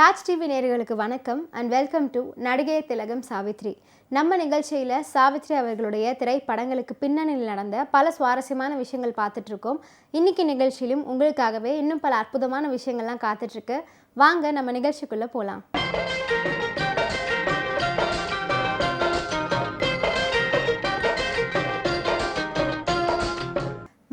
Raj TV நேயர்களுக்கு வணக்கம் and welcome to நடிகை திலகம் சாவித்ரி. நம்ம நிகழ்ச்சியில் சாவித்ரி அவர்களுடைய திரைப்படங்களுக்கு பின்னணியில் நடந்த பல சுவாரஸ்யமான விஷயங்கள் பார்த்துட்ருக்கோம். இன்றைக்கி நிகழ்ச்சியிலும் உங்களுக்காகவே இன்னும் பல அற்புதமான விஷயங்கள்லாம் காத்துட்ருக்கு. வாங்க நம்ம நிகழ்ச்சிக்குள்ளே போகலாம்.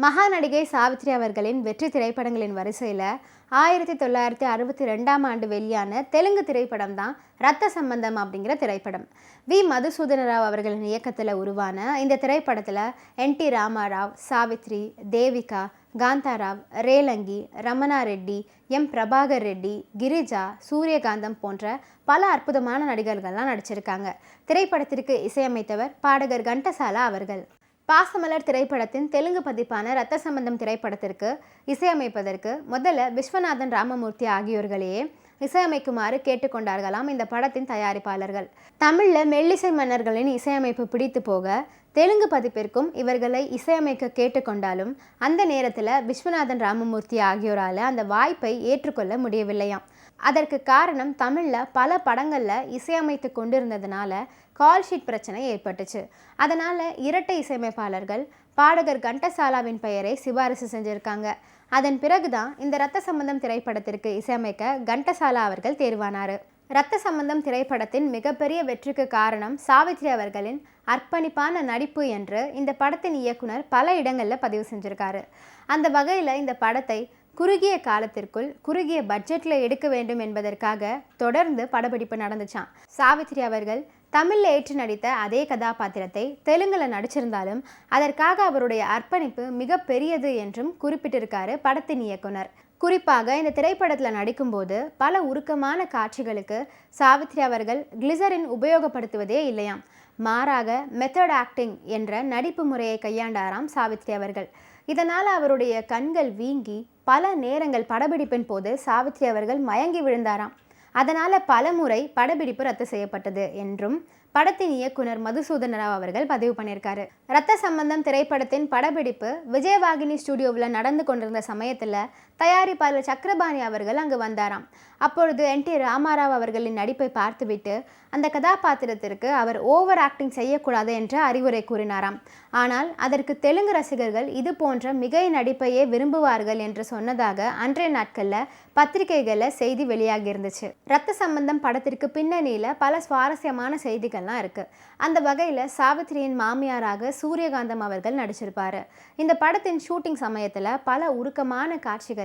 மகா நடிகை சாவித்ரி அவர்களின் வெற்றி திரைப்படங்களின் வரிசையில் 1962ஆம் ஆண்டு வெளியான தெலுங்கு திரைப்படம் தான் ரத்த சம்பந்தம் அப்படிங்கிற திரைப்படம். வி மதுசூதன ராவ் அவர்களின் இயக்கத்தில் உருவான இந்த திரைப்படத்தில் என்.டி. ராமாராவ், சாவித்ரி, தேவிகா, காந்தாராவ், ரேலங்கி, ரமணா ரெட்டி, எம் பிரபாகர் ரெட்டி, கிரிஜா, சூரியகாந்தம் போன்ற பல அற்புதமான நடிகர்கள்லாம் நடிச்சிருக்காங்க. திரைப்படத்திற்கு இசையமைத்தவர் பாடகர் கண்டசாலா அவர்கள். பாசமலர் திரைப்படத்தின் தெலுங்கு பதிப்பான ரத்த சம்பந்தம் திரைப்படத்திற்கு இசையமைப்பதற்கு முதல்ல விஸ்வநாதன் ராமமூர்த்தி ஆகியோர்களையே இசையமைக்குமாறு கேட்டுக்கொண்டார்களாம் இந்த படத்தின் தயாரிப்பாளர்கள். தமிழில் மெல்லிசை மன்னர்களின் இசையமைப்பு பிடித்து போக தெலுங்கு பதிப்பிற்கும் இவர்களை இசையமைக்க கேட்டுக்கொண்டாலும் அந்த நேரத்தில் விஸ்வநாதன் ராமமூர்த்தி ஆகியோரால் அந்த வாய்ப்பை ஏற்றுக்கொள்ள முடியவில்லையாம். அதற்கு காரணம் தமிழில் பல படங்களில் இசையமைத்து கொண்டிருந்ததுனால கால்ஷீட் பிரச்சனை ஏற்பட்டுச்சு. அதனால் இரட்டை இசையமைப்பாளர்கள் பாடகர் கண்டசாலாவின் பெயரை சிபாரிசு செஞ்சுருக்காங்க. அதன் பிறகுதான் இந்த ரத்த சம்பந்தம் திரைப்படத்திற்கு இசையமைக்க கண்டசாலா அவர்கள் தேர்வானார். ரத்த சம்பந்தம் திரைப்படத்தின் மிகப்பெரிய வெற்றிக்கு காரணம் சாவித்ரி அவர்களின் அர்ப்பணிப்பான நடிப்பு என்று இந்த படத்தின் இயக்குனர் பல இடங்களில் பதிவு செஞ்சுருக்காரு. அந்த வகையில் இந்த படத்தை குறுகிய காலத்திற்குள் குறுகிய பட்ஜெட்டில் எடுக்க வேண்டும் என்பதற்காக தொடர்ந்து படப்பிடிப்பு நடந்துச்சான். சாவித்ரி அவர்கள் தமிழில் ஏற்று நடித்த அதே கதாபாத்திரத்தை தெலுங்கில் நடிச்சிருந்தாலும் அதற்காக அவருடைய அர்ப்பணிப்பு மிக பெரியது என்றும் குறிப்பிட்டிருக்காரு படத்தின் இயக்குனர். குறிப்பாக இந்த திரைப்படத்தில் நடிக்கும்போது பல உருக்கமான காட்சிகளுக்கு சாவித்ரி அவர்கள் கிளிசரின் உபயோகப்படுத்துவதே இல்லையாம். மாறாக மெத்தட் ஆக்டிங் என்ற நடிப்பு முறையை கையாண்டாராம் சாவித்ரி அவர்கள். இதனால் அவருடைய கண்கள் வீங்கி பல நேரங்கள் படப்பிடிப்பின் போது சாவித்ரி அவர்கள் மயங்கி விழுந்தாராம். அதனால் பல முறை படப்பிடிப்பு ரத்து செய்யப்பட்டது என்றும் படத்தின் இயக்குனர் மதுசூதன ராவ் அவர்கள் பதிவு பண்ணியிருக்காரு. ரத்த சம்பந்தம் திரைப்படத்தின் படப்பிடிப்பு விஜயவாகினி ஸ்டுடியோவில் நடந்து கொண்டிருந்த சமயத்தில் தயாரிப்பாளர் சக்கரபாணி அவர்கள் அங்கு வந்தாராம். அப்பொழுது என்.டி. ராமாராவ் அவர்களின் நடிப்பை பார்த்துவிட்டு அந்த கதாபாத்திரத்திற்கு அவர் ஓவர் ஆக்டிங் செய்யக்கூடாது என்ற அறிவுரை கூறினாராம். ஆனால் அதற்கு தெலுங்கு ரசிகர்கள் இது போன்ற மிகை நடிப்பையே விரும்புவார்கள் என்று சொன்னதாக அன்றைய நாட்களில் பத்திரிகைகளில் செய்தி வெளியாகி இருந்துச்சு. ரத்த சம்பந்தம் படத்திற்கு பின்னணியில் பல சுவாரஸ்யமான செய்திகள்லாம் இருக்குது. அந்த வகையில் சாவித்ரியின் மாமியாராக சூரியகாந்தம் அவர்கள் நடிச்சிருப்பார். இந்த படத்தின் ஷூட்டிங் சமயத்தில் பல உருக்கமான காட்சிகளில்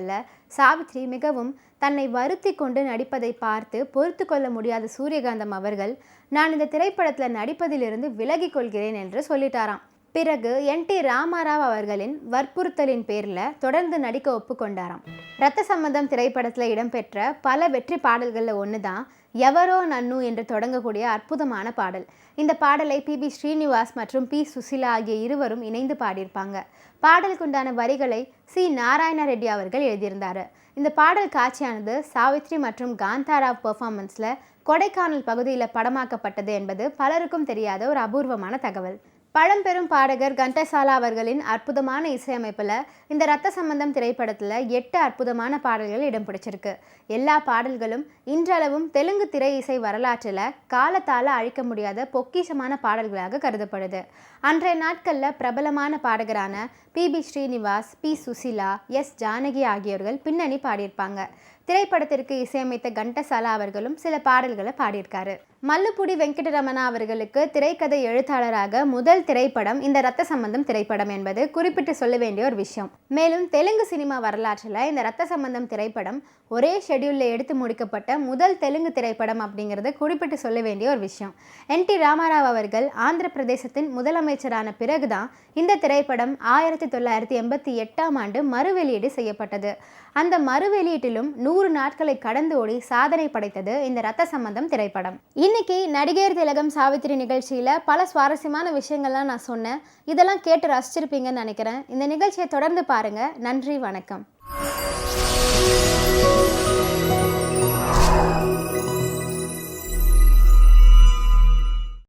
சாவித்ரி மிகவும் தன்னை வருத்தி கொண்டு நடிப்பதை பார்த்து பொறுத்து கொள்ள முடியாத சூரியகாந்தம் அவர்கள் நான் இந்த திரைப்படத்தில் நடிப்பதிலிருந்து விலகி கொள்கிறேன் என்று சொல்லிட்டாராம். பிறகு என்.டி. ராமாராவ் அவர்களின் வற்புறுத்தலின் பேரில் தொடர்ந்து நடிக்க ஒப்புக்கொண்டாராம். ரத்த சம்பந்தம் திரைப்படத்தில் இடம்பெற்ற பல வெற்றி பாடல்களில் ஒன்று தான் எவரோ நன்னு என்று தொடங்கக்கூடிய அற்புதமான பாடல். இந்த பாடலை பி.பி. ஸ்ரீனிவாஸ் மற்றும் பி. சுசிலா ஆகிய இருவரும் இணைந்து பாடியிருப்பாங்க. பாடலுக்குண்டான வரிகளை சி. நாராயண ரெட்டி அவர்கள் எழுதியிருந்தார். இந்த பாடல் காட்சியானது சாவித்ரி மற்றும் காந்தாராவ் பெர்ஃபார்மன்ஸில் கொடைக்கானல் பகுதியில் படமாக்கப்பட்டது என்பது பலருக்கும் தெரியாத ஒரு அபூர்வமான தகவல். பழம்பெரும் பாடகர் கண்டசாலா அவர்களின் அற்புதமான இசையமைப்பில் இந்த ரத்த சம்பந்தம் திரைப்படத்தில் 8 அற்புதமான பாடல்கள் இடம் பிடிச்சிருக்கு. எல்லா பாடல்களும் இன்றளவும் தெலுங்கு திரை இசை வரலாற்றில் காலத்தால் அழிக்க முடியாத பொக்கிஷமான பாடல்களாக கருதப்படுது. அன்றைய நாட்களில் பிரபலமான பாடகரான பி.பி. ஸ்ரீனிவாஸ், பி. சுசிலா, எஸ். ஜானகி ஆகியோர்கள் பின்னணி பாடியிருப்பாங்க. திரைப்படத்திற்கு இசையமைத்த கண்டசாலா அவர்களும் சில பாடல்களை பாடியிருக்காரு. மல்லுப்புடி வெங்கடரமணா அவர்களுக்கு திரைக்கதை எழுத்தாளராக முதல் திரைப்படம் இந்த ரத்த சம்பந்தம் திரைப்படம் என்பது குறிப்பிட்டு சொல்ல வேண்டிய ஒரு விஷயம். மேலும் தெலுங்கு சினிமா வரலாற்றில் இந்த ரத்த சம்பந்தம் திரைப்படம் ஒரே ஷெட்யூலில் எடுத்து முடிக்கப்பட்ட முதல் தெலுங்கு திரைப்படம் அப்படிங்கிறது குறிப்பிட்டு சொல்ல வேண்டிய ஒரு விஷயம். என்.டி. ராமாராவ் அவர்கள் ஆந்திர பிரதேசத்தின் முதலமைச்சரான பிறகுதான் இந்த திரைப்படம் 1988ஆம் ஆண்டு மறுவெளியீடு செய்யப்பட்டது. அந்த மறுவெளியீட்டிலும் 100 நாட்களை கடந்து ஓடி சாதனை படைத்தது இந்த ரத்த சம்பந்தம் திரைப்படம். இன்னைக்கு நடிகர் திலகம் சாவித்ரி நிகழ்ச்சியில் பல சுவாரஸ்யமான விஷயங்கள்லாம் நான் சொன்னேன். இதெல்லாம் கேட்டு ரசிச்சிருப்பீங்கன்னு நினைக்கிறேன். இந்த நிகழ்ச்சியை தொடர்ந்து பாருங்கள். நன்றி, வணக்கம்.